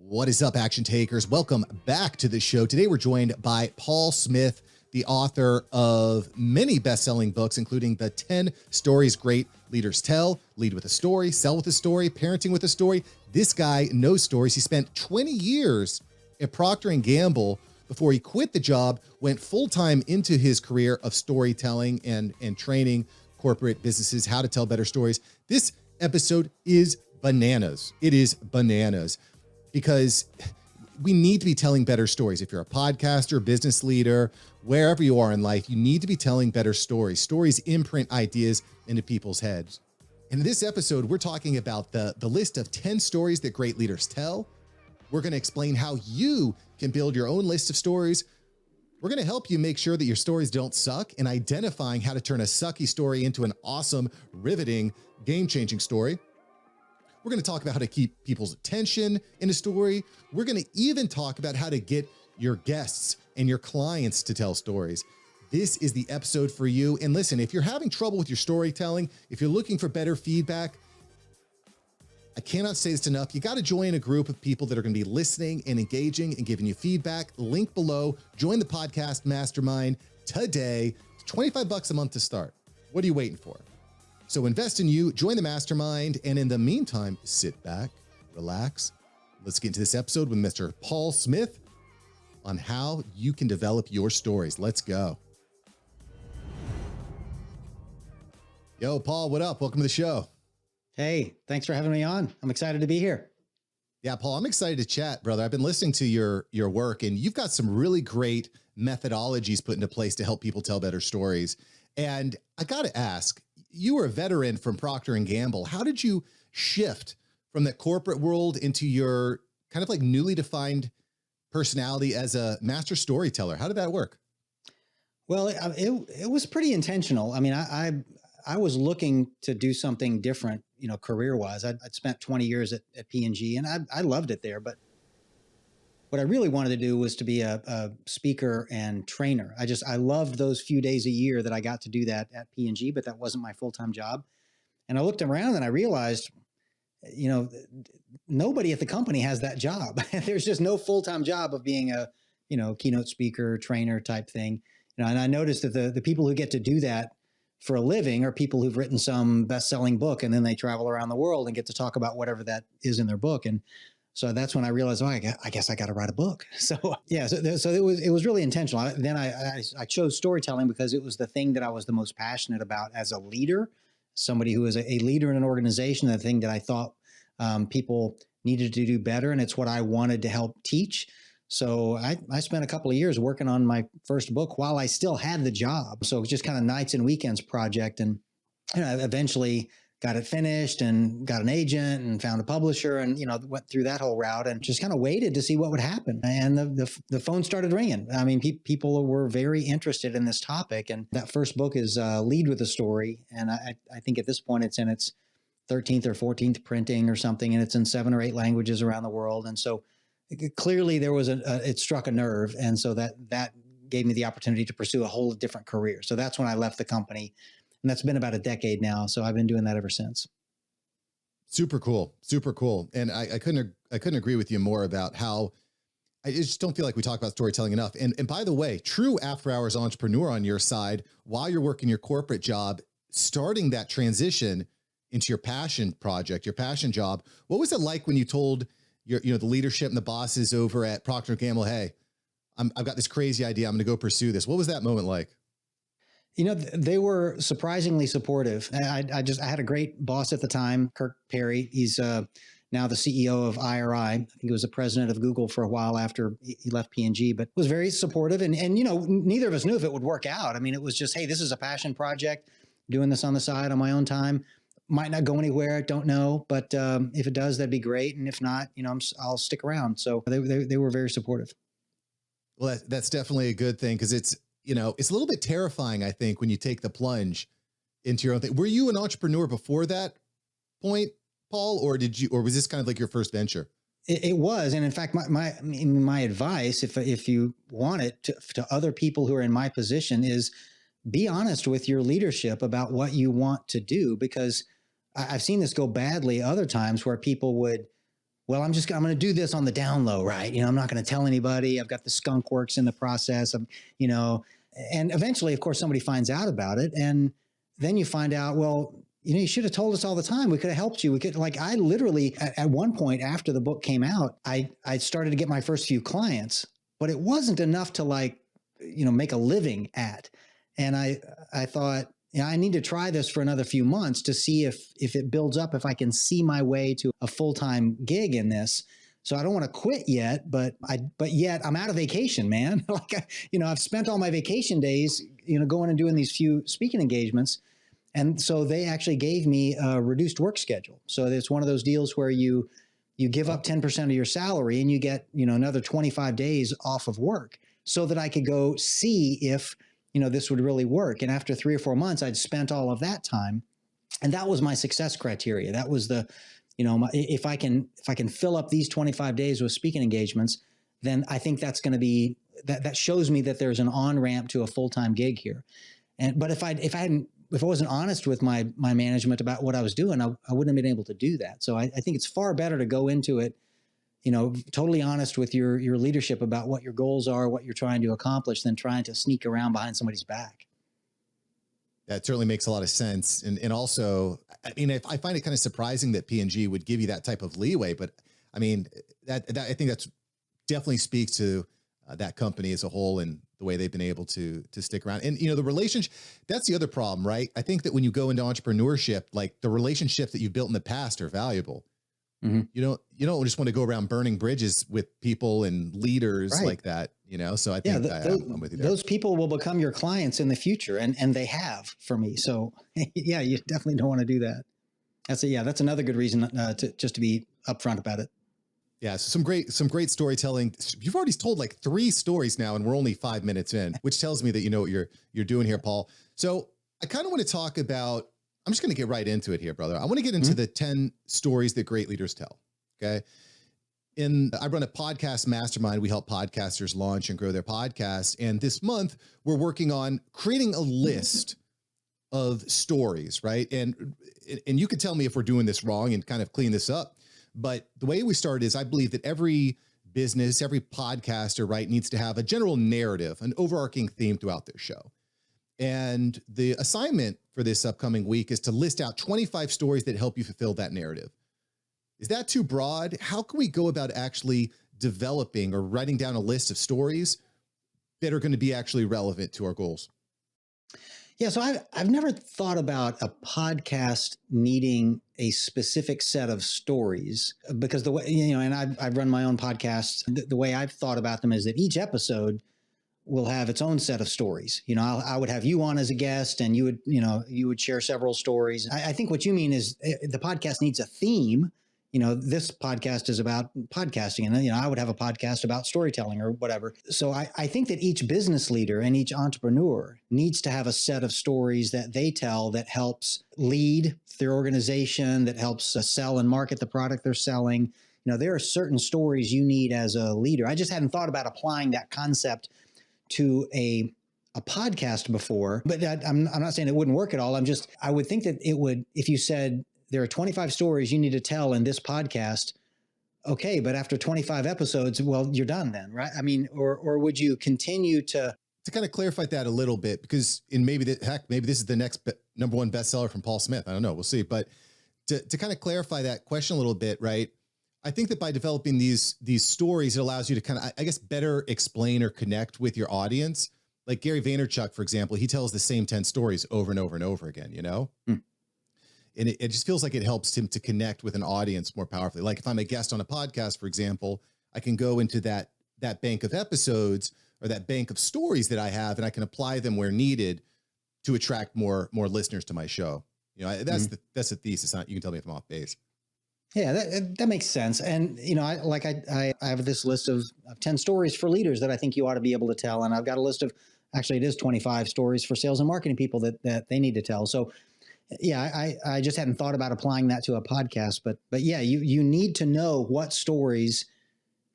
What is up, action takers? Welcome back to the show. Today we're joined by Paul Smith, the author of many best-selling books, including the 10 Stories Great Leaders Tell, Lead with a Story, Sell with a Story, Parenting with a Story. This guy knows stories. He spent 20 years at Proctor and Gamble before he quit the job, went full-time into his career of storytelling and training corporate businesses how to tell better stories. This episode is bananas. It is bananas because we need to be telling better stories. If you're a podcaster, business leader, wherever you are in life, you need to be telling better stories. Stories imprint ideas into people's heads. In this episode, we're talking about the list of 10 stories that great leaders tell. We're going to explain how you can build your own list of stories. We're going to help you make sure that your stories don't suck and identifying how to turn a sucky story into an awesome, riveting, game-changing story. We're going to talk about how to keep people's attention in a story. We're going to even talk about how to get your guests and your clients to tell stories. This is the episode for you. And listen, if you're having trouble with your storytelling, if you're looking for better feedback, I cannot say this enough. You got to join a group of people that are going to be listening and engaging and giving you feedback. Link below. Join the podcast mastermind today. It's $25 a month to start. What are you waiting for? So invest in you, join the mastermind, and in the meantime, sit back, relax. Let's get into this episode with Mr. Paul Smith on how you can develop your stories. Let's go. Yo, Paul, what up? Welcome to the show. Hey, thanks for having me on. I'm excited to be here. Yeah, Paul, I'm excited to chat, brother. I've been listening to your work, and you've got some really great methodologies put into place to help people tell better stories. And I got to ask, you were a veteran from Procter and Gamble. How did you shift from that corporate world into your kind of like newly defined personality as a master storyteller? How did that work? Well, it was pretty intentional. I mean, I was looking to do something different, career-wise. I'd spent 20 years at P&G, and I loved it there. But what I really wanted to do was to be a speaker and trainer. I loved those few days a year that I got to do that at P&G, but that wasn't my full-time job. And I looked around and I realized, nobody at the company has that job. There's just no full-time job of being a, keynote speaker, trainer type thing. And I noticed that the people who get to do that for a living are people who've written some best-selling book, and then they travel around the world and get to talk about whatever that is in their book. And so that's when I realized, I guess I got to write a book. So yeah, so it was really intentional. Then I chose storytelling because it was the thing that I was the most passionate about as a leader, somebody who is a leader in an organization, the thing that I thought people needed to do better. And it's what I wanted to help teach. So I spent a couple of years working on my first book while I still had the job. So it was just kind of nights and weekends project. And eventually got it finished and got an agent and found a publisher and, went through that whole route and just kind of waited to see what would happen. And the phone started ringing. I mean, people were very interested in this topic. And that first book is Lead with a Story. And I think at this point it's in its 13th or 14th printing or something. And it's in 7 or 8 languages around the world. And so clearly there was it struck a nerve. And so that gave me the opportunity to pursue a whole different career. So that's when I left the company. And that's been about a decade now. So I've been doing that ever since. Super cool. Super cool. And I couldn't agree with you more about how I just don't feel like we talk about storytelling enough. And by the way, true after hours entrepreneur on your side, while you're working your corporate job, starting that transition into your passion project, your passion job. What was it like when you told the leadership and the bosses over at Procter and Gamble, hey, I've got this crazy idea. I'm going to go pursue this. What was that moment like? They were surprisingly supportive. I had a great boss at the time, Kirk Perry. He's now the CEO of IRI. I think he was the president of Google for a while after he left P&G, but was very supportive. And neither of us knew if it would work out. I mean, it was just, hey, this is a passion project, doing this on the side on my own time. Might not go anywhere, don't know. But if it does, that'd be great. And if not, I'll stick around. So they were very supportive. Well, that's definitely a good thing because it's a little bit terrifying, I think, when you take the plunge into your own thing. Were you an entrepreneur before that point, Paul, or was this kind of like your first venture? It was. And in fact, my advice, if you want it to other people who are in my position, is be honest with your leadership about what you want to do, because I've seen this go badly other times where people would well, I'm going to do this on the down low, right? I'm not going to tell anybody. I've got the skunk works in the process of, and eventually, of course, somebody finds out about it. And then you find out, well, you should have told us all the time. We could have helped you. We could, I literally, at one point after the book came out, I started to get my first few clients, but it wasn't enough to make a living at. And I thought, I need to try this for another few months to see if it builds up, if I can see my way to a full-time gig in this. So I don't want to quit yet, but yet I'm out of vacation, man. I've spent all my vacation days, going and doing these few speaking engagements. And so they actually gave me a reduced work schedule. So it's one of those deals where you give up 10% of your salary and you get, another 25 days off of work so that I could go see if, this would really work. And after 3 or 4 months, I'd spent all of that time. And that was my success criteria. That was the, if I can fill up these 25 days with speaking engagements, then I think that's going to be, that shows me that there's an on-ramp to a full-time gig here. But if I wasn't honest with my management about what I was doing, I wouldn't have been able to do that. So I think it's far better to go into it, totally honest with your leadership about what your goals are, what you're trying to accomplish, than trying to sneak around behind somebody's back. That certainly makes a lot of sense. And also, I find it kind of surprising that P&G would give you that type of leeway, but I think that's definitely speaks to that company as a whole and the way they've been able to stick around. And, the relationship, that's the other problem, right? I think that when you go into entrepreneurship, like the relationships that you've built in the past are valuable. Mm-hmm. You don't just want to go around burning bridges with people and leaders like that, So I think I'm with you there. Those people will become your clients in the future, and they have for me. So yeah, you definitely don't want to do that. That's another good reason to be upfront about it. Yeah, so some great storytelling. You've already told like 3 stories now, and we're only 5 minutes in, which tells me that you know what you're doing here, Paul. So I kind of want to talk about. I'm just going to get right into it here, brother. I want to get into the 10 stories that great leaders tell. Okay. I run a podcast mastermind. We help podcasters launch and grow their podcast. And this month we're working on creating a list of stories, right? And you can tell me if we're doing this wrong and kind of clean this up. But the way we started is I believe that every business, every podcaster, right, needs to have a general narrative, an overarching theme throughout their show. And the assignment for this upcoming week is to list out 25 stories that help you fulfill that narrative. Is that too broad? How can we go about actually developing or writing down a list of stories that are going to be actually relevant to our goals? Yeah, so I've never thought about a podcast needing a specific set of stories, because the way, and I've run my own podcasts. The way I've thought about them is that each episode will have its own set of stories. I would have you on as a guest, and you would share several stories. I think what you mean is the podcast needs a theme. This podcast is about podcasting, and I would have a podcast about storytelling or whatever. So I think that each business leader and each entrepreneur needs to have a set of stories that they tell that helps lead their organization, that helps sell and market the product they're selling. There are certain stories you need as a leader. I just hadn't thought about applying that concept to a podcast before, but I'm not saying it wouldn't work at all. I would think that it would, if you said there are 25 stories you need to tell in this podcast. Okay, but after 25 episodes, well, you're done then, right? Or would you continue to kind of clarify that a little bit, because maybe this is the next number 1 bestseller from Paul Smith. I don't know. We'll see. But to kind of clarify that question a little bit, right? I think that by developing these stories, it allows you to kind of, I guess, better explain or connect with your audience. Like Gary Vaynerchuk, for example, he tells the same 10 stories over and over and over again, And it just feels like it helps him to connect with an audience more powerfully. Like if I'm a guest on a podcast, for example, I can go into that bank of episodes or that bank of stories that I have, and I can apply them where needed to attract more listeners to my show. That's the thesis. You can tell me if I'm off base. Yeah, that makes sense. And, I have this list of 10 stories for leaders that I think you ought to be able to tell. And I've got a list of, actually it is 25 stories for sales and marketing people that they need to tell. So yeah, I just hadn't thought about applying that to a podcast, but yeah, you need to know what stories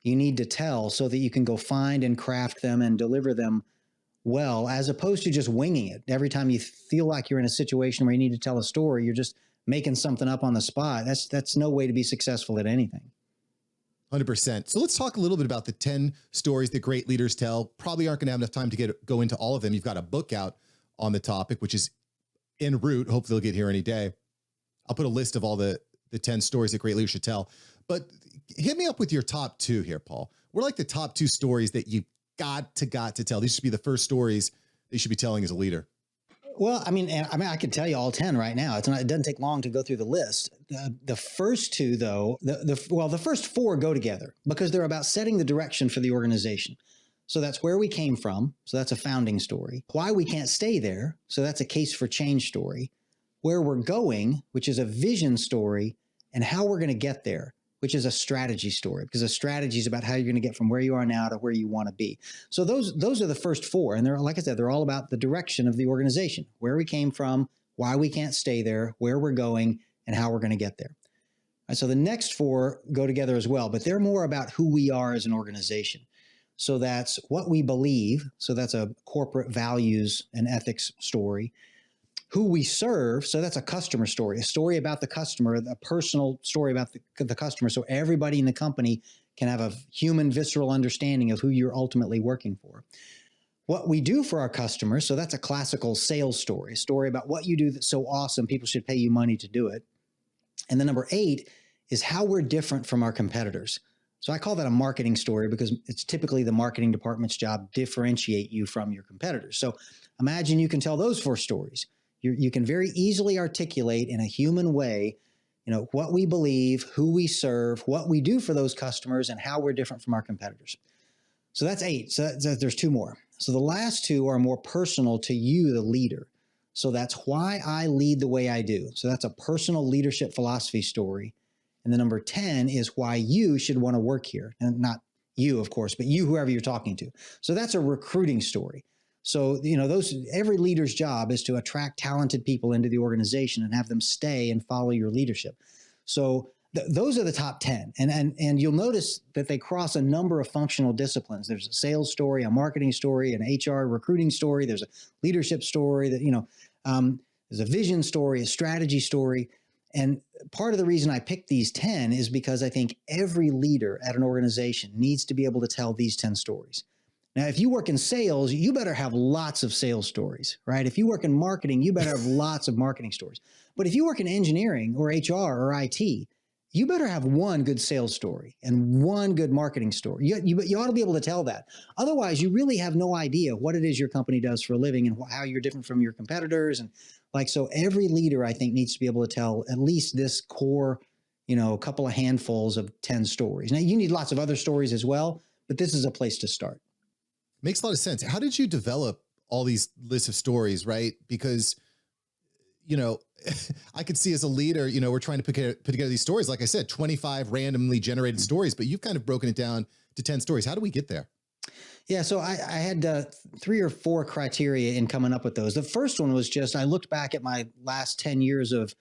you need to tell so that you can go find and craft them and deliver them well, as opposed to just winging it. Every time you feel like you're in a situation where you need to tell a story, you're just making something up on the spot. That's no way to be successful at anything. 100%. So let's talk a little bit about the 10 stories that great leaders tell. Probably aren't going to have enough time to go into all of them. You've got a book out on the topic, which is en route. Hopefully they'll get here any day. I'll put a list of all the 10 stories that great leaders should tell. But hit me up with your top two here, Paul. What are like the top two stories that you got to tell? These should be the first stories that you should be telling as a leader. Well, I mean, I could tell you all 10 right now. It doesn't take long to go through the list. The first two, though, the first four go together because they're about setting the direction for the organization. So that's where we came from. So that's a founding story. Why we can't stay there. So that's a case for change story. Where we're going, which is a vision story, and how we're going to get there, which is a strategy story, because a strategy is about how you're going to get from where you are now to where you want to be. So those are the first four. And they're, like I said, they're all about the direction of the organization, where we came from, why we can't stay there, where we're going, and how we're going to get there. And so the next four go together as well, but they're more about who we are as an organization. So that's what we believe. So that's a corporate values and ethics story. Who we serve, so that's a customer story, a story about the customer, a personal story about the customer, so everybody in the company can have a human, visceral understanding of who you're ultimately working for. What we do for our customers, so that's a classical sales story, a story about what you do that's so awesome, people should pay you money to do it. And then number 8 is how we're different from our competitors. So I call that a marketing story because it's typically the marketing department's job to differentiate you from your competitors. So imagine you can tell those 4 stories. You can very easily articulate in a human way, what we believe, who we serve, what we do for those customers, and how we're different from our competitors. So that's 8. So there's 2 more. So the last 2 are more personal to you, the leader. So that's why I lead the way I do. So that's a personal leadership philosophy story. And the number 10 is why you should want to work here. And not you, of course, but you, whoever you're talking to. So that's a recruiting story. So, every leader's job is to attract talented people into the organization and have them stay and follow your leadership. So those are the top 10. And you'll notice that they cross a number of functional disciplines. There's a sales story, a marketing story, an HR recruiting story. There's a leadership story there's a vision story, a strategy story. And part of the reason I picked these 10 is because I think every leader at an organization needs to be able to tell these 10 stories. Now, if you work in sales, you better have lots of sales stories, right? If you work in marketing, you better have lots of marketing stories. But if you work in engineering or HR or IT, you better have one good sales story and one good marketing story. You ought to be able to tell that. Otherwise, you really have no idea what it is your company does for a living and how you're different from your competitors. And so every leader, I think, needs to be able to tell at least this core, a couple of handfuls of 10 stories. Now, you need lots of other stories as well, but this is a place to start. Makes a lot of sense. How did you develop all these lists of stories, right? Because, I could see as a leader, we're trying to put together these stories. Like I said, 25 randomly generated stories, but you've kind of broken it down to 10 stories. How do we get there? Yeah, so I had 3 or 4 criteria in coming up with those. The first one was just, I looked back at my last 10 years of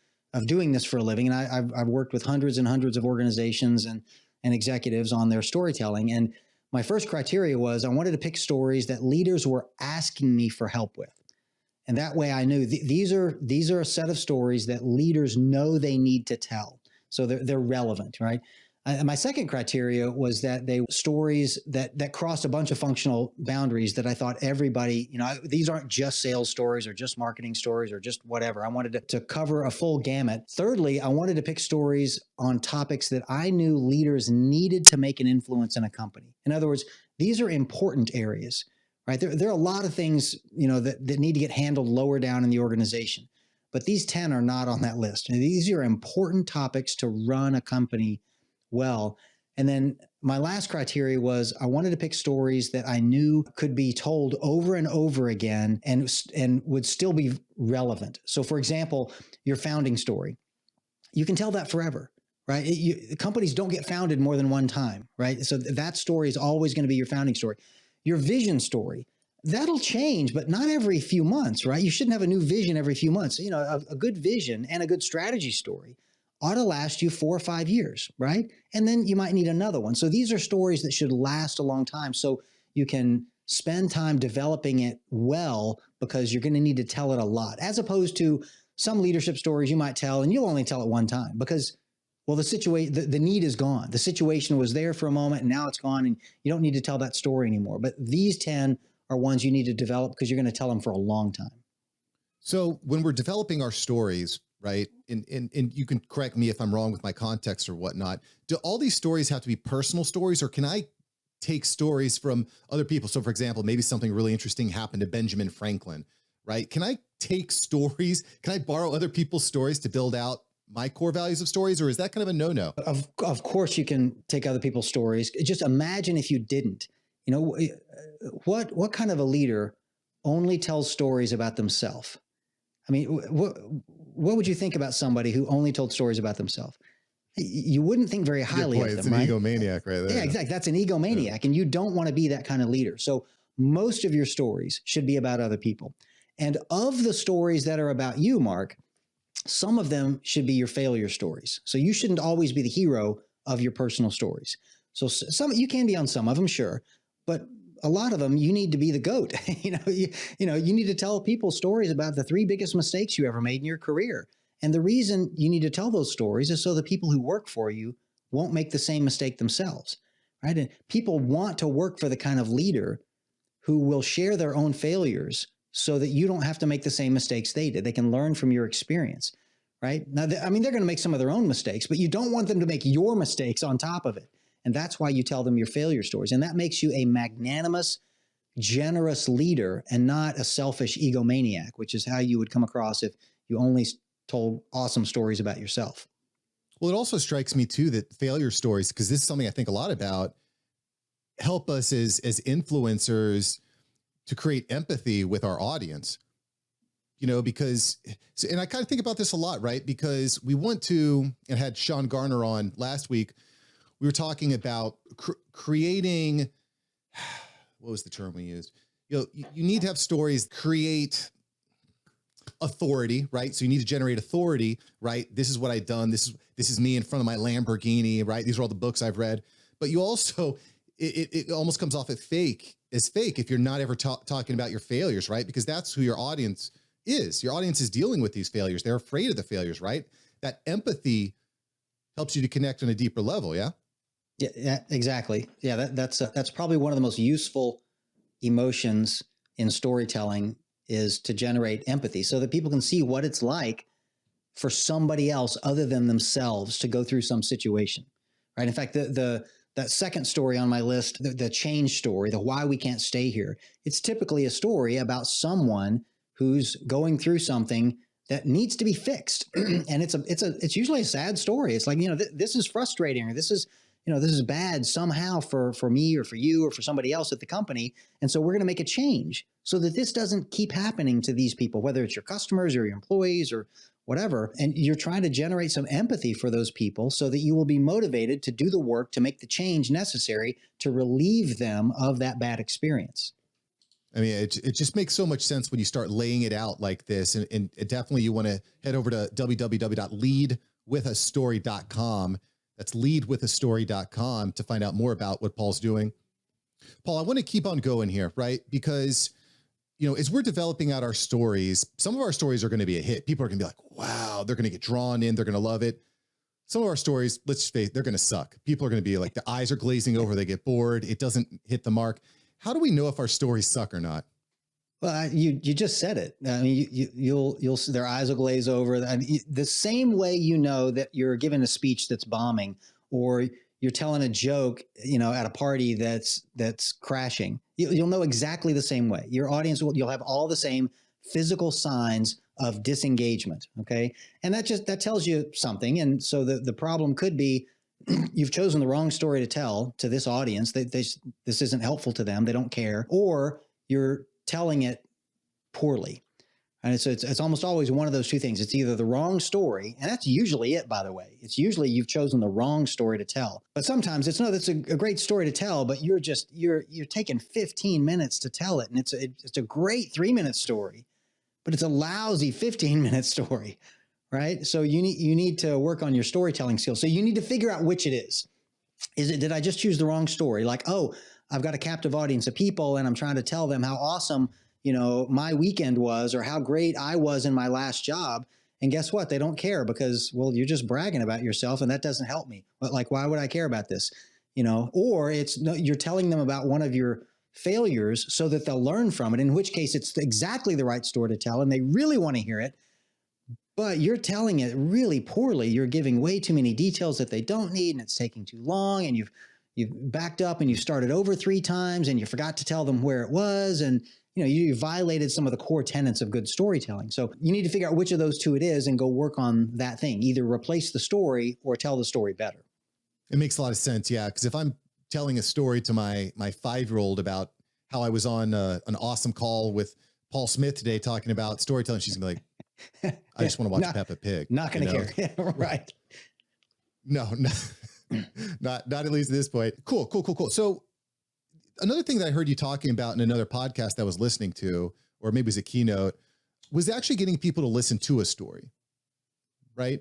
doing this for a living, and I've worked with hundreds and hundreds of organizations and executives on their storytelling. And my first criteria was I wanted to pick stories that leaders were asking me for help with. And that way I knew these are a set of stories that leaders know they need to tell. So they're relevant, right? My second criteria was that they were stories that crossed a bunch of functional boundaries that I thought everybody, these aren't just sales stories or just marketing stories or just whatever. I wanted to cover a full gamut. Thirdly, I wanted to pick stories on topics that I knew leaders needed to make an influence in a company. In other words, these are important areas, right? There are a lot of things, that need to get handled lower down in the organization, but these 10 are not on that list. And these are important topics to run a company well. And then my last criteria was I wanted to pick stories that I knew could be told over and over again and would still be relevant. So for example, your founding story, you can tell that forever, right? Companies don't get founded more than one time, right? So that story is always going to be your founding story. Your vision story, that'll change, but not every few months, right? You shouldn't have a new vision every few months. A good vision and a good strategy story ought to last you 4 or 5 years, right? And then you might need another one. So these are stories that should last a long time. So you can spend time developing it well because you're going to need to tell it a lot, as opposed to some leadership stories you might tell and you'll only tell it one time because Well, the need is gone. The situation was there for a moment and now it's gone, and you don't need to tell that story anymore. But these 10 are ones you need to develop because you're going to tell them for a long time. So when we're developing our stories, right, and you can correct me if I'm wrong with my context or whatnot, do all these stories have to be personal stories, or can I take stories from other people? So for example, maybe something really interesting happened to Benjamin Franklin, right? Can I take stories? Can I borrow other people's stories to build out my core values of stories, or is that kind of a no-no? Of course you can take other people's stories. Just imagine if you didn't. You know, what kind of a leader only tells stories about themselves? I mean, what would you think about somebody who only told stories about themselves? You wouldn't think very highly of them, it's an right? egomaniac right there. Yeah, exactly. That's an egomaniac, and you don't want to be that kind of leader. So most of your stories should be about other people. And of the stories that are about you, Mark, some of them should be your failure stories. So you shouldn't always be the hero of your personal stories. So some you can be on some of them, sure, but a lot of them you need to be the GOAT. You need to tell people stories about the 3 biggest mistakes you ever made in your career. And the reason you need to tell those stories is so the people who work for you won't make the same mistake themselves, right? And people want to work for the kind of leader who will share their own failures so that you don't have to make the same mistakes they did. They can learn from your experience, right? Now, they're going to make some of their own mistakes, but you don't want them to make your mistakes on top of it. And that's why you tell them your failure stories. And that makes you a magnanimous, generous leader and not a selfish egomaniac, which is how you would come across if you only told awesome stories about yourself. Well, it also strikes me too that failure stories, because this is something I think a lot about, help us as influencers to create empathy with our audience. Because, and I kind of think about this a lot, right? Because we want to, and had Sean Garner on last week, we were talking about creating, what was the term we used? You need to have stories create authority, right? So you need to generate authority, right? This is what I've done. This is me in front of my Lamborghini, right? These are all the books I've read. But you also, it almost comes off as fake if you're not ever talking about your failures, right? Because that's who your audience is. Your audience is dealing with these failures. They're afraid of the failures, right? That empathy helps you to connect on a deeper level. Yeah. Yeah, exactly. Yeah, that's probably one of the most useful emotions in storytelling, is to generate empathy so that people can see what it's like for somebody else other than themselves to go through some situation, right? In fact, that second story on my list, the change story, the why we can't stay here, it's typically a story about someone who's going through something that needs to be fixed. And it's usually a sad story. It's like, this is frustrating, or this is bad somehow for me or for you or for somebody else at the company. And so we're going to make a change so that this doesn't keep happening to these people, whether it's your customers or your employees or whatever. And you're trying to generate some empathy for those people so that you will be motivated to do the work to make the change necessary to relieve them of that bad experience. I mean, it just makes so much sense when you start laying it out like this. And definitely you want to head over to www.leadwithastory.com. That's leadwithastory.com to find out more about what Paul's doing. Paul, I want to keep on going here, right? Because, as we're developing out our stories, some of our stories are going to be a hit. People are going to be like, wow, they're going to get drawn in. They're going to love it. Some of our stories, let's face it, they're going to suck. People are going to be like, the eyes are glazing over. They get bored. It doesn't hit the mark. How do we know if our stories suck or not? Well, you just said it. I mean, you'll their eyes will glaze over. I mean, the same way that you're giving a speech that's bombing, or you're telling a joke, at a party that's crashing. You'll know exactly the same way. Your audience you'll have all the same physical signs of disengagement. Okay, and that tells you something. And so the problem could be, you've chosen the wrong story to tell to this audience. This isn't helpful to them. They don't care, or you're telling it poorly. And it's almost always one of those two things. It's either the wrong story, and that's usually it, by the way. It's usually you've chosen the wrong story to tell. But sometimes that's a great story to tell, but you're taking 15 minutes to tell it. And it's a great 3-minute story, but it's a lousy 15-minute story, right? So you need to work on your storytelling skills. So you need to figure out which it is. Did I just choose the wrong story? Like, oh, I've got a captive audience of people and I'm trying to tell them how awesome, my weekend was, or how great I was in my last job. And guess what? They don't care because, well, you're just bragging about yourself and that doesn't help me. But like, why would I care about this? Or it's no, you're telling them about one of your failures so that they'll learn from it, in which case it's exactly the right story to tell and they really want to hear it. But you're telling it really poorly. You're giving way too many details that they don't need, and it's taking too long, and you've backed up and you started over 3 times and you forgot to tell them where it was. And you violated some of the core tenets of good storytelling. So you need to figure out which of those 2 it is and go work on that thing. Either replace the story or tell the story better. It makes a lot of sense. Yeah. Because if I'm telling a story to my 5-year-old about how I was on an awesome call with Paul Smith today talking about storytelling, she's gonna be like, I just want to watch Peppa Pig. Not going to care. Yeah, right. No, not at least at this point. Cool. So another thing that I heard you talking about in another podcast that I was listening to, or maybe it was a keynote, was actually getting people to listen to a story, right?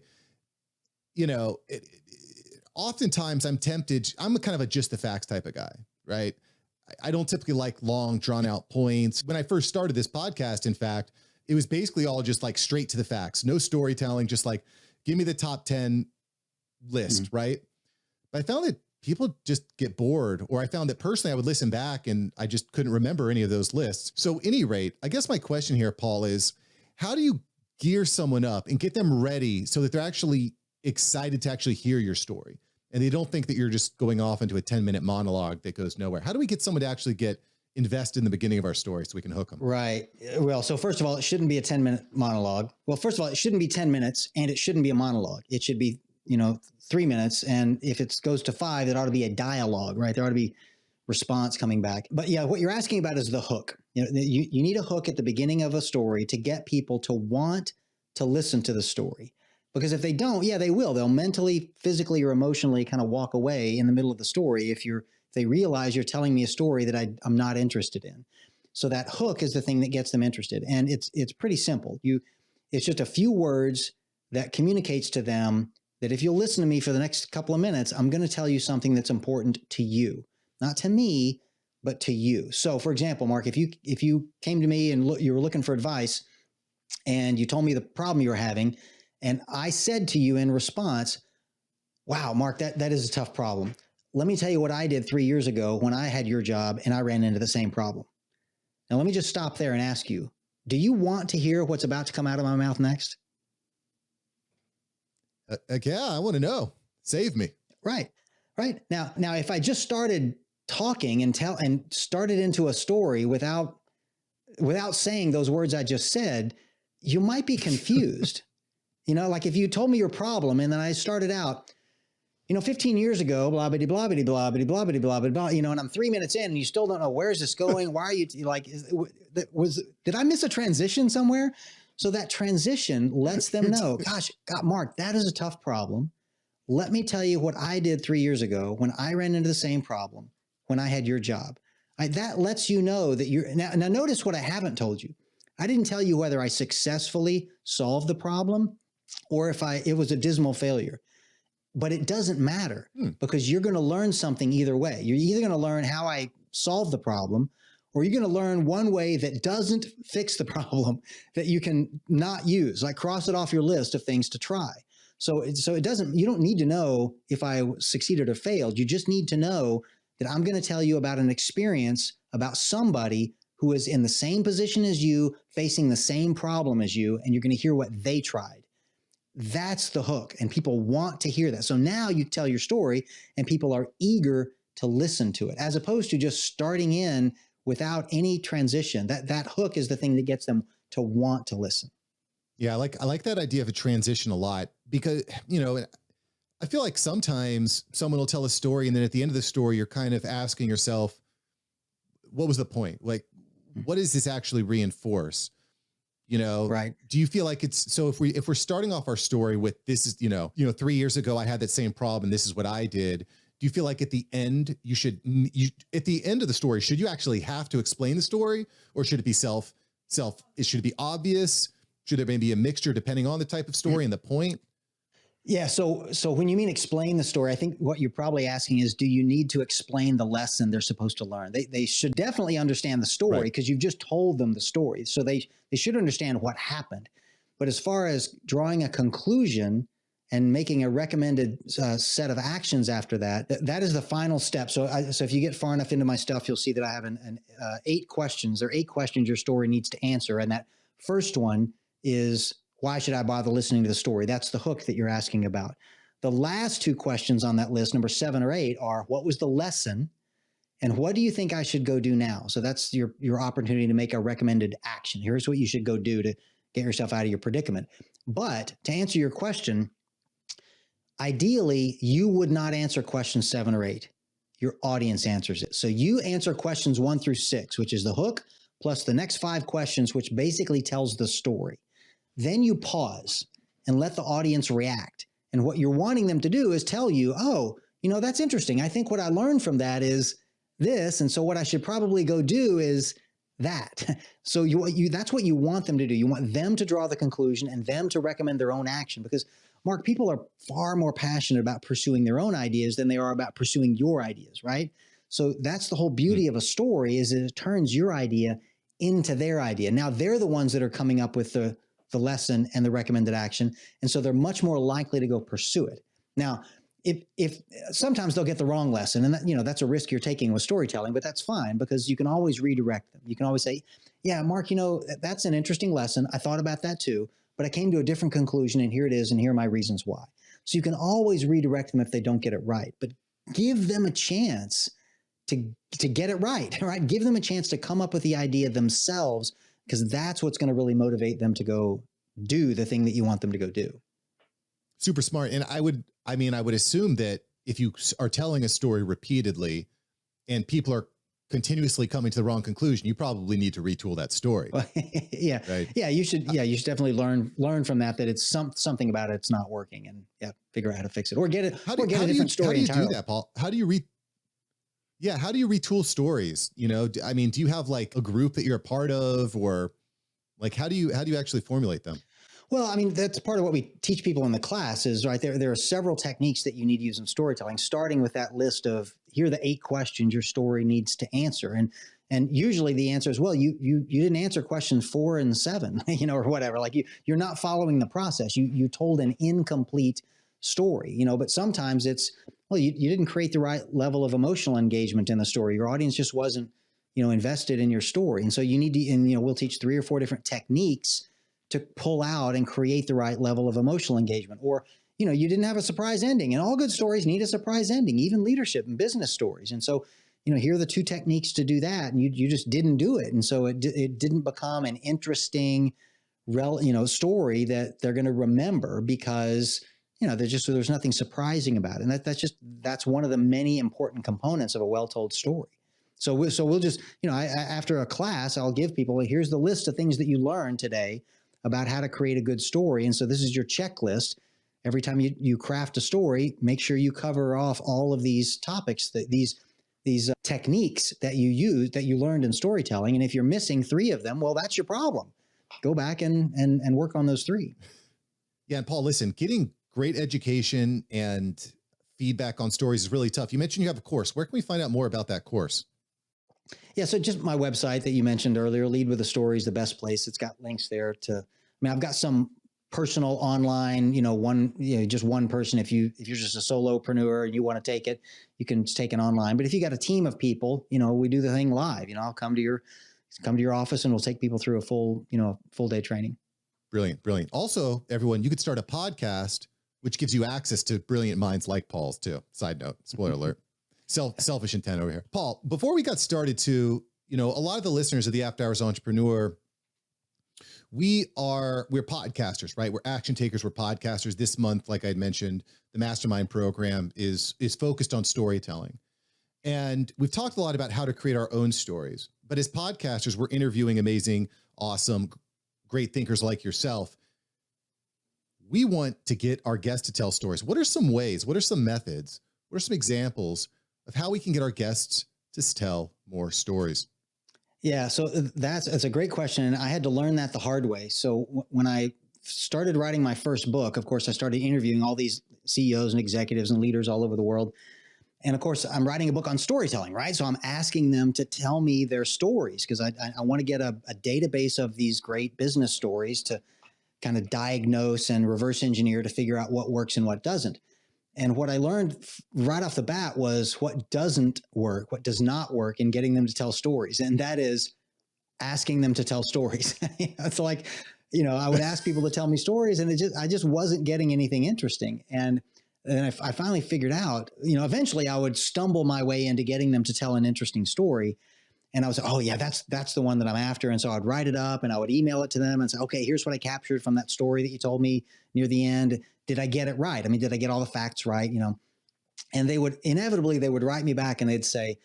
Oftentimes I'm tempted. I'm a kind of a just the facts type of guy, right? I don't typically like long drawn out points. When I first started this podcast, in fact, it was basically all just like straight to the facts, no storytelling, just like give me the top 10 list, right? But I found that people just get bored, or I found that personally I would listen back and I just couldn't remember any of those lists. So at any rate, I guess my question here, Paul, is how do you gear someone up and get them ready so that they're actually excited to actually hear your story and they don't think that you're just going off into a 10-minute monologue that goes nowhere? How do we get someone to actually get invested in the beginning of our story so we can hook them? Right. Well, so first of all, it shouldn't be a 10-minute monologue. Well, first of all, it shouldn't be 10 minutes and it shouldn't be a monologue. It should be 3 minutes. And if it goes to 5, it ought to be a dialogue, right? There ought to be response coming back. But yeah, what you're asking about is the hook. You need a hook at the beginning of a story to get people to want to listen to the story. Because if they don't, yeah, they will. They'll mentally, physically, or emotionally kind of walk away in the middle of the story if they realize you're telling me a story that I'm not interested in. So that hook is the thing that gets them interested. And it's pretty simple. It's just a few words that communicates to them that if you'll listen to me for the next couple of minutes, I'm going to tell you something that's important to you, not to me, but to you. So for example, Mark, if you came to me and you were looking for advice and you told me the problem you were having, and I said to you in response, wow, Mark, that is a tough problem. Let me tell you what I did 3 years ago when I had your job and I ran into the same problem. Now, let me just stop there and ask you, do you want to hear what's about to come out of my mouth next? Yeah, I want to know. Save me. Right. Now, if I just started talking and started into a story without saying those words I just said, you might be confused. Like if you told me your problem and then I started out, 15 years ago, blah, blah, blah, blah, blah, blah, blah, blah, blah, blah, and I'm 3 minutes in and you still don't know, where's this going? Why are you like, did I miss a transition somewhere? So that transition lets them know, gosh, God, Mark, that is a tough problem. Let me tell you what I did 3 years ago when I ran into the same problem when I had your job. That lets you know that now notice what I haven't told you. I didn't tell you whether I successfully solved the problem or if it was a dismal failure. But it doesn't matter because you're going to learn something either way. You're either going to learn how I solved the problem, or you're going to learn one way that doesn't fix the problem that you can not use, like cross it off your list of things to try. So you don't need to know if I succeeded or failed. You just need to know that I'm going to tell you about an experience about somebody who is in the same position as you, facing the same problem as you, and you're going to hear what they tried. That's the hook, and people want to hear that. So now you tell your story and people are eager to listen to it, as opposed to just starting in without any transition. That hook is the thing that gets them to want to listen. Yeah, I like that idea of a transition a lot because, I feel like sometimes someone will tell a story and then at the end of the story, you're kind of asking yourself, what was the point? Like, what does this actually reinforce? Right. Do you feel like so if we're starting off our story with this is, 3 years ago, I had that same problem. This is what I did. Do you feel like at the end, at the end of the story, should you actually have to explain the story, or should it be should it be obvious? Should there maybe be a mixture depending on the type of story and the point? Yeah. So when you mean explain the story, I think what you're probably asking is, do you need to explain the lesson they're supposed to learn? They should definitely understand the story because you've just told them the story. So they should understand what happened. But as far as drawing a conclusion and making a recommended set of actions after that, that is the final step. So if you get far enough into my stuff, you'll see that I have 8 questions. There are 8 questions your story needs to answer. And that first one is, why should I bother listening to the story? That's the hook that you're asking about. The last 2 questions on that list, number 7 or 8, are, what was the lesson? And what do you think I should go do now? So that's your opportunity to make a recommended action. Here's what you should go do to get yourself out of your predicament. But to answer your question, ideally, you would not answer question 7 or 8. Your audience answers it. So you answer questions 1 through 6, which is the hook, plus the next 5 questions, which basically tells the story. Then you pause and let the audience react. And what you're wanting them to do is tell you, oh, that's interesting. I think what I learned from that is this. And so what I should probably go do is that. So that's what you want them to do. You want them to draw the conclusion and them to recommend their own action, because Mark, people are far more passionate about pursuing their own ideas than they are about pursuing your ideas, right? So that's the whole beauty of a story, is it turns your idea into their idea. Now they're the ones that are coming up with the lesson and the recommended action. And so they're much more likely to go pursue it. Now, if sometimes they'll get the wrong lesson, and that's a risk you're taking with storytelling, but that's fine, because you can always redirect them. You can always say, yeah, Mark, that's an interesting lesson. I thought about that too, but I came to a different conclusion, and here it is, and here are my reasons why. So you can always redirect them if they don't get it right, but give them a chance to get it right, right? Give them a chance to come up with the idea themselves, because that's what's going to really motivate them to go do the thing that you want them to go do. Super smart. And I would assume that if you are telling a story repeatedly and people are continuously coming to the wrong conclusion, you probably need to retool that story. Yeah. Right? Yeah. You should definitely learn from that it's something about it's not working, and figure out how to fix it, or get it, a different story. How do you entirely. do that, Paul? How do you retool stories? Do you have like a group that you're a part of, or like, how do you actually formulate them? Well, that's part of what we teach people in the class is, right, there are several techniques that you need to use in storytelling, starting with that list of, here are the 8 questions your story needs to answer. And usually the answer is, well, you didn't answer questions 4 and 7, or whatever. Like you're not following the process. You told an incomplete story, but sometimes it's, well, you didn't create the right level of emotional engagement in the story. Your audience just wasn't, invested in your story. And so you need to, and we'll teach 3 or 4 different techniques to pull out and create the right level of emotional engagement. Or, you didn't have a surprise ending, and all good stories need a surprise ending, even leadership and business stories. And so, here are the 2 techniques to do that. And you just didn't do it. And so it didn't become an interesting, story that they're going to remember, because, there's nothing surprising about it. And that's one of the many important components of a well-told story. So we'll just, after a class, I'll give people, here's the list of things that you learned today about how to create a good story. And so this is your checklist. Every time you craft a story, make sure you cover off all of these topics, these techniques that you use, that you learned in storytelling. And if you're missing 3 of them, well, that's your problem. Go back and work on those 3. Yeah. And Paul, listen, getting great education and feedback on stories is really tough. You mentioned you have a course. Where can we find out more about that course? Yeah, so just my website that you mentioned earlier, Lead with a Story, is the best place. It's got links there to, I've got some personal online, just one person. If you're just a solopreneur and you want to take it, you can take it online. But if you got a team of people, we do the thing live. I'll come to your office and we'll take people through a full day training. Brilliant. Also, everyone, you could start a podcast, which gives you access to brilliant minds like Paul's too. Side note, spoiler alert. Selfish intent over here. Paul, before we got started to, a lot of the listeners of the After Hours Entrepreneur, we're podcasters, right? We're action takers. We're podcasters. This month, like I mentioned, the mastermind program is focused on storytelling. And we've talked a lot about how to create our own stories, but as podcasters, we're interviewing amazing, awesome, great thinkers like yourself. We want to get our guests to tell stories. What are some ways? What are some methods? What are some examples of how we can get our guests to tell more stories? Yeah, so that's a great question. And I had to learn that the hard way. So when I started writing my first book, of course, I started interviewing all these CEOs and executives and leaders all over the world. And of course, I'm writing a book on storytelling, right? So I'm asking them to tell me their stories, because I want to get a database of these great business stories to kind of diagnose and reverse engineer to figure out what works and what doesn't. And what I learned right off the bat was what doesn't work, what does not work in getting them to tell stories. And that is asking them to tell stories. It's like, I would ask people to tell me stories, and I just wasn't getting anything interesting. And then I finally figured out, eventually I would stumble my way into getting them to tell an interesting story. And I was, oh yeah, that's the one that I'm after. And so I'd write it up and I would email it to them and say, okay, here's what I captured from that story that you told me near the end. Did I get it right? I mean, did I get all the facts right? And they would write me back and they'd say,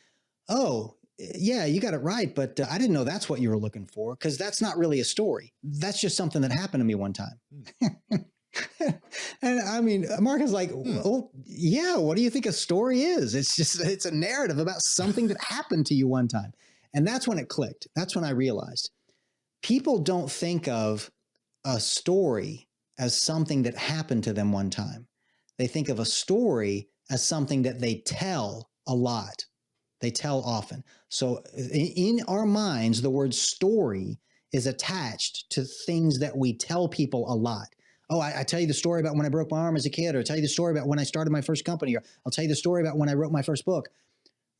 oh yeah, you got it right. But I didn't know that's what you were looking for, because that's not really a story. That's just something that happened to me one time. And I mean, Mark is like, oh yeah, what do you think a story is? It's a narrative about something that happened to you one time. And that's when it clicked. That's when I realized people don't think of a story as something that happened to them one time. They think of a story as something that they tell a lot. They tell often. So in our minds, the word story is attached to things that we tell people a lot. Oh, I tell you the story about when I broke my arm as a kid, or I'll tell you the story about when I started my first company, or I'll tell you the story about when I wrote my first book.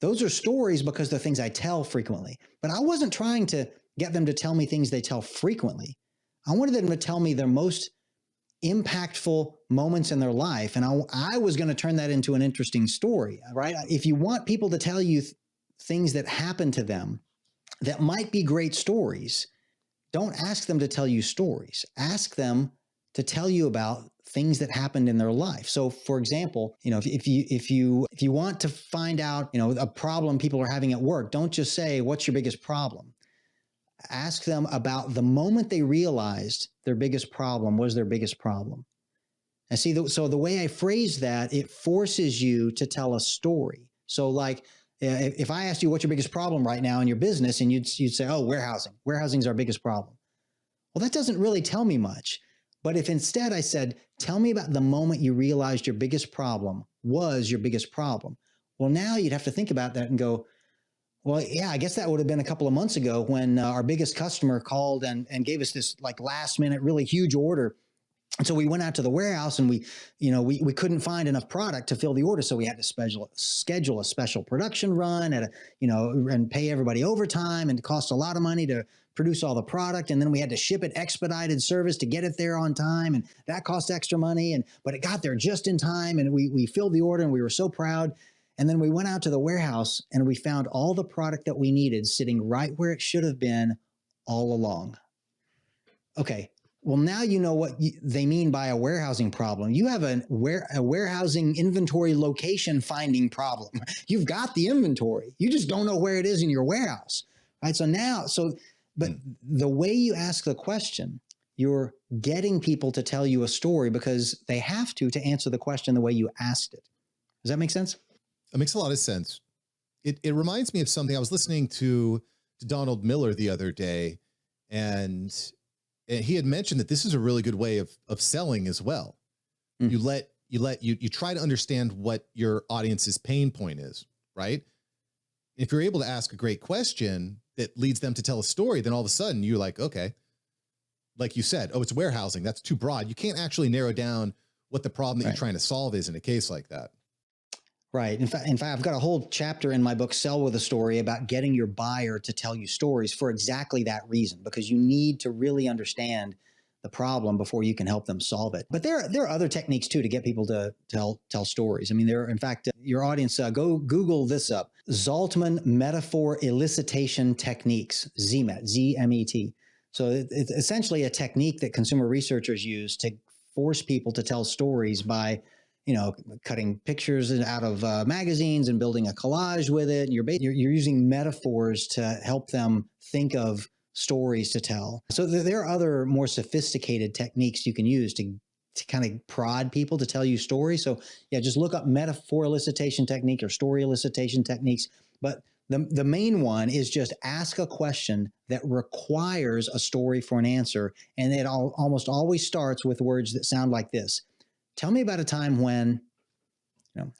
Those are stories because they're things I tell frequently. But I wasn't trying to get them to tell me things they tell frequently. I wanted them to tell me their most impactful moments in their life. And I was going to turn that into an interesting story, right? If you want people to tell you things that happen to them that might be great stories, don't ask them to tell you stories. Ask them to tell you about things that happened in their life. So for example, if you want to find out, a problem people are having at work, don't just say, what's your biggest problem? Ask them about the moment they realized their biggest problem was their biggest problem. And see, so the way I phrase that, it forces you to tell a story. So like, if I asked you what's your biggest problem right now in your business, and you'd say, oh, warehousing. Warehousing is our biggest problem. Well, that doesn't really tell me much. But if instead I said, tell me about the moment you realized your biggest problem was your biggest problem. Well, now you'd have to think about that and go, well, yeah, I guess that would have been a couple of months ago when our biggest customer called and gave us this like last minute, really huge order. And so we went out to the warehouse and we couldn't find enough product to fill the order. So we had to schedule a special production run and pay everybody overtime, and it cost a lot of money to produce all the product. And then we had to ship it expedited service to get it there on time. And that cost extra money. But it got there just in time. And we filled the order and we were so proud. And then we went out to the warehouse and we found all the product that we needed sitting right where it should have been all along. Okay. Well, now you know what they mean by a warehousing problem. You have a warehousing inventory location finding problem. You've got the inventory. You just don't know where it is in your warehouse. Right? But the way you ask the question, you're getting people to tell you a story because they have to answer the question the way you asked it. Does that make sense? It makes a lot of sense. It reminds me of something. I was listening to Donald Miller the other day, and he had mentioned that this is a really good way of selling as well. Mm. You try to understand what your audience's pain point is, right? If you're able to ask a great question that leads them to tell a story, then all of a sudden you're like, okay, like you said, oh, it's warehousing. That's too broad. You can't actually narrow down what the problem that you're trying to solve is in a case like that. Right. In fact, I've got a whole chapter in my book, Sell with a Story, about getting your buyer to tell you stories for exactly that reason, because you need to really understand the problem before you can help them solve it. But there are other techniques too to get people to tell stories. I mean, in fact, your audience, go Google this up: Zaltman Metaphor Elicitation Techniques, ZMET, Z-M-E-T. So it's essentially a technique that consumer researchers use to force people to tell stories by cutting pictures out of magazines and building a collage with it. And you're using metaphors to help them think of stories to tell. So there are other more sophisticated techniques you can use to kind of prod people to tell you stories. So yeah, just look up metaphor elicitation technique or story elicitation techniques. But the main one is just ask a question that requires a story for an answer. And it almost always starts with words that sound like this: tell me about a time when,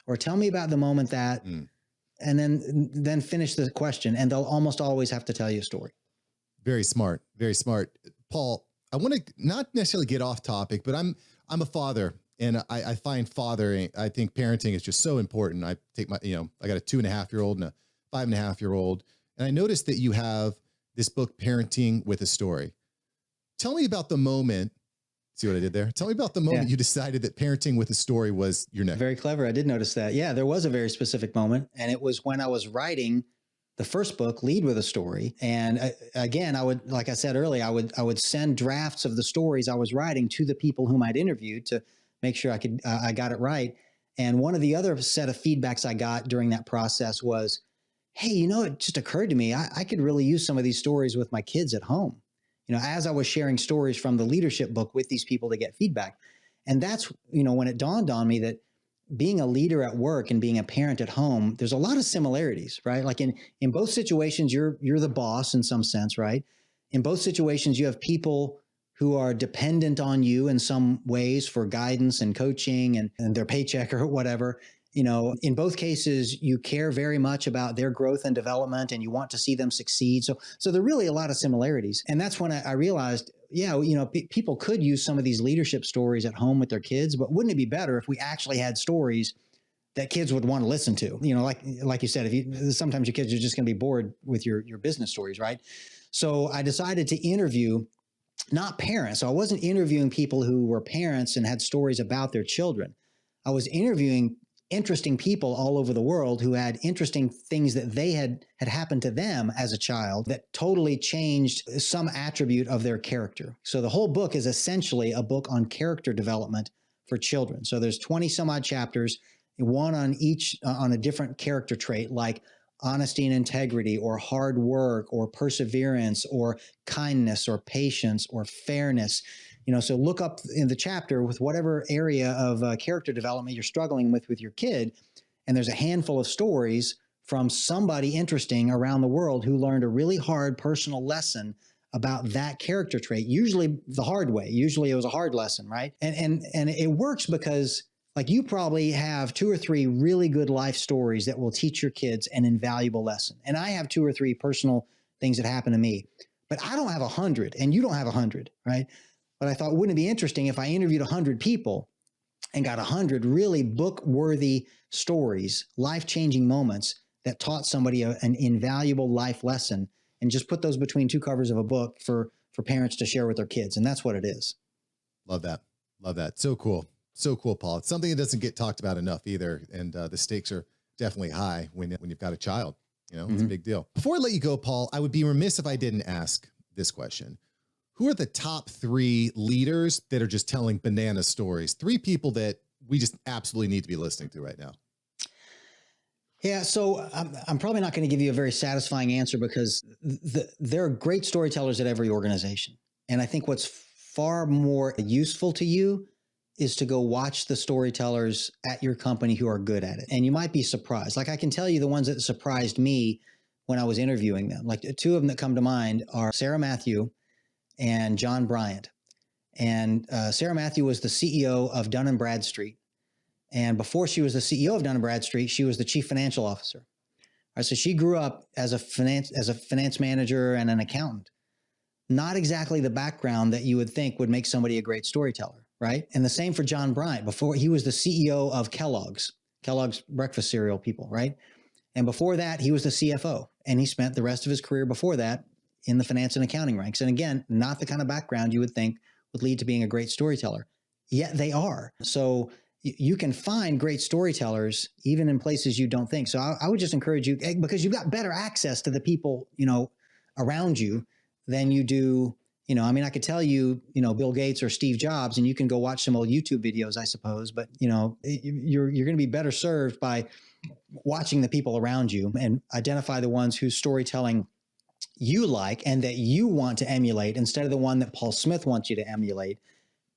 or tell me about the moment that, and then finish the question. And they'll almost always have to tell you a story. Very smart. Very smart. Paul, I want to not necessarily get off topic, but I'm a father, and I find fathering, I think parenting is just so important. I take my, I got a 2.5-year-old and a 5.5-year-old, and I noticed that you have this book, Parenting with a Story. Tell me about the moment. See what I did there? Tell me about the moment you decided that Parenting with a Story was your next. Very clever. I did notice that. Yeah, there was a very specific moment, and it was when I was writing the first book, Lead with a Story. And again, I would, like I said earlier, I would send drafts of the stories I was writing to the people whom I'd interviewed to make sure I got it right. And one of the other set of feedbacks I got during that process was, hey, it just occurred to me, I could really use some of these stories with my kids at home. As I was sharing stories from the leadership book with these people to get feedback. And that's, when it dawned on me that being a leader at work and being a parent at home, there's a lot of similarities, right? Like in both situations, you're the boss in some sense, right? In both situations, you have people who are dependent on you in some ways for guidance and coaching and their paycheck or whatever. In both cases, you care very much about their growth and development, and you want to see them succeed. So there are really a lot of similarities. And that's when I realized, people could use some of these leadership stories at home with their kids, but wouldn't it be better if we actually had stories that kids would want to listen to? Like you said, sometimes your kids are just going to be bored with your business stories, right? So I decided to interview not parents. So I wasn't interviewing people who were parents and had stories about their children. I was interviewing interesting people all over the world who had interesting things that they had happened to them as a child that totally changed some attribute of their character. So the whole book is essentially a book on character development for children. So there's 20 some odd chapters, one on each, on a different character trait, like honesty and integrity, or hard work, or perseverance, or kindness, or patience, or fairness. So look up in the chapter with whatever area of character development you're struggling with your kid. And there's a handful of stories from somebody interesting around the world who learned a really hard personal lesson about that character trait, usually the hard way. Usually it was a hard lesson, right? And it works because, like, you probably have 2 or 3 really good life stories that will teach your kids an invaluable lesson. And I have 2 or 3 personal things that happened to me, but I don't have 100, and you don't have 100, right? But I thought, wouldn't it be interesting if I interviewed 100 people and got 100 really book-worthy stories, life-changing moments that taught somebody an invaluable life lesson, and just put those between 2 covers of a book for parents to share with their kids. And that's what it is. Love that. Love that. So cool. So cool, Paul. It's something that doesn't get talked about enough either. And the stakes are definitely high when you've got a child. It's a big deal. Before I let you go, Paul, I would be remiss if I didn't ask this question. Who are the top 3 leaders that are just telling banana stories? 3 people that we just absolutely need to be listening to right now. Yeah, so I'm probably not going to give you a very satisfying answer because there are great storytellers at every organization. And I think what's far more useful to you is to go watch the storytellers at your company who are good at it. And you might be surprised. Like, I can tell you the ones that surprised me when I was interviewing them. Like, 2 of them that come to mind are Sarah Matthew and John Bryant. And Sarah Matthew was the CEO of Dun & Bradstreet. And before she was the CEO of Dun & Bradstreet, she was the chief financial officer. All right, so she grew up as a finance manager and an accountant. Not exactly the background that you would think would make somebody a great storyteller, right? And the same for John Bryant. Before, he was the CEO of Kellogg's breakfast cereal people, right? And before that, he was the CFO. And he spent the rest of his career before that in the finance and accounting ranks. And again, not the kind of background you would think would lead to being a great storyteller. Yet they are. So you can find great storytellers even in places you don't think. So I would just encourage you, because you've got better access to the people, around you than you do. I could tell you, Bill Gates or Steve Jobs, and you can go watch some old YouTube videos, I suppose, but you're going to be better served by watching the people around you and identify the ones whose storytelling you like and that you want to emulate instead of the one that Paul Smith wants you to emulate,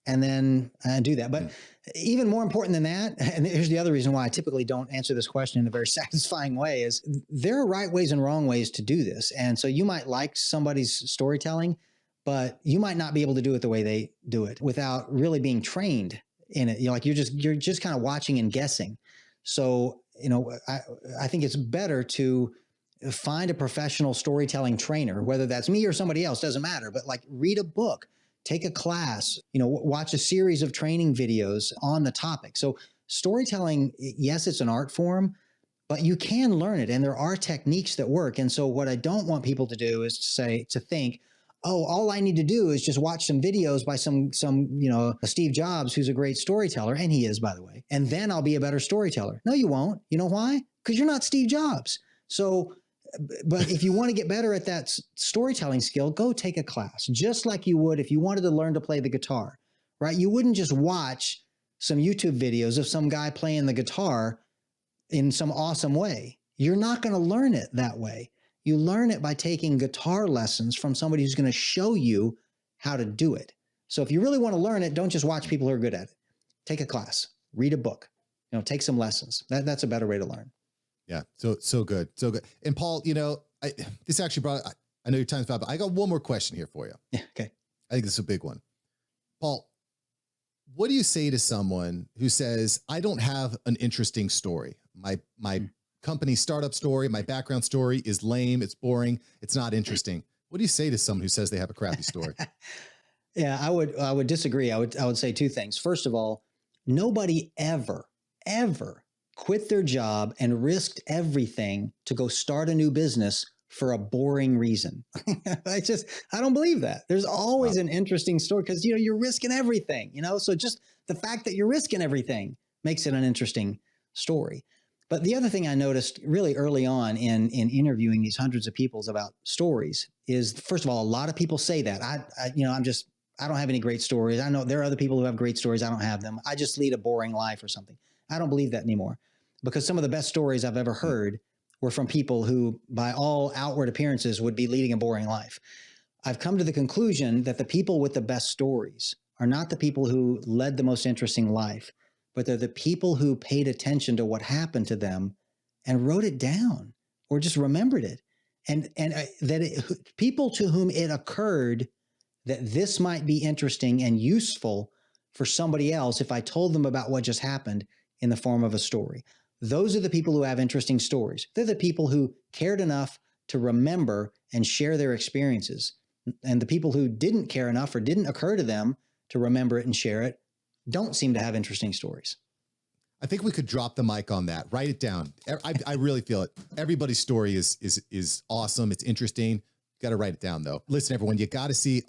and then do that. But even more important than that, and here's the other reason why I typically don't answer this question in a very satisfying way, is there are right ways and wrong ways to do this. And so you might like somebody's storytelling, but you might not be able to do it the way they do it without really being trained in it. You're just kind of watching and guessing. So, I think it's better to find a professional storytelling trainer, whether that's me or somebody else, doesn't matter, but like read a book, take a class, watch a series of training videos on the topic. So storytelling, yes, it's an art form, but you can learn it, and there are techniques that work. And so what I don't want people to do is to think, oh, all I need to do is just watch some videos by some Steve Jobs, who's a great storyteller, and he is, by the way, and then I'll be a better storyteller. No, you won't. You know why? Because you're not Steve Jobs. So, but if you want to get better at that storytelling skill, go take a class, just like you would if you wanted to learn to play the guitar, right? You wouldn't just watch some YouTube videos of some guy playing the guitar in some awesome way. You're not going to learn it that way. You learn it by taking guitar lessons from somebody who's going to show you how to do it. So if you really want to learn it, don't just watch people who are good at it. Take a class, read a book, take some lessons. That's a better way to learn. Yeah. So good. So good. And Paul, this actually I know your time's about, but I got one more question here for you. Yeah. Okay. I think this is a big one. Paul, what do you say to someone who says, I don't have an interesting story? My company startup story, my background story is lame. It's boring. It's not interesting. What do you say to someone who says they have a crappy story? Yeah, I would disagree. I would say two things. First of all, nobody ever quit their job and risked everything to go start a new business for a boring reason. I don't believe that. There's always an interesting story because, you're risking everything, so just the fact that you're risking everything makes it an interesting story. But the other thing I noticed really early on in interviewing these hundreds of people about stories is, first of all, a lot of people say that I don't have any great stories. I know there are other people who have great stories. I don't have them. I just lead a boring life or something. I don't believe that anymore, because some of the best stories I've ever heard were from people who, by all outward appearances, would be leading a boring life. I've come to the conclusion that the people with the best stories are not the people who led the most interesting life, but they're the people who paid attention to what happened to them and wrote it down or just remembered it. And people to whom it occurred that this might be interesting and useful for somebody else if I told them about what just happened in the form of a story. Those are the people who have interesting stories. They're the people who cared enough to remember and share their experiences. And the people who didn't care enough or didn't occur to them to remember it and share it don't seem to have interesting stories. I think we could drop the mic on that. Write it down. I really feel it. Everybody's story is awesome. It's interesting. Got to write it down though. Listen, everyone, you got to see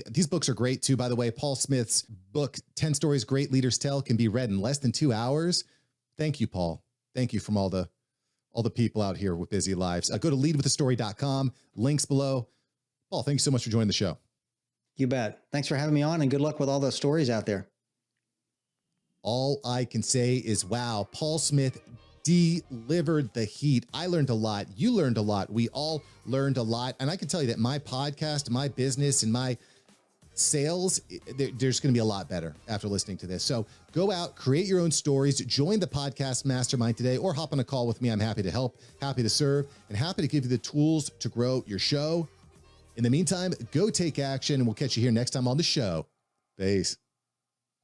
these books are great too. By the way, Paul Smith's book, 10 Stories Great Leaders Tell, can be read in less than 2 hours. Thank you, Paul. Thank you from all the people out here with busy lives. Go to leadwithastory.com. Links below. Paul, thanks so much for joining the show. You bet. Thanks for having me on, and good luck with all those stories out there. All I can say is, wow, Paul Smith delivered the heat. I learned a lot. You learned a lot. We all learned a lot. And I can tell you that my podcast, my business, and my sales, there's going to be a lot better after listening to this. So go out, create your own stories, join the podcast mastermind today, or hop on a call with me. I'm happy to help, happy to serve, and happy to give you the tools to grow your show. In the meantime, go take action, and we'll catch you here next time on the show. Peace.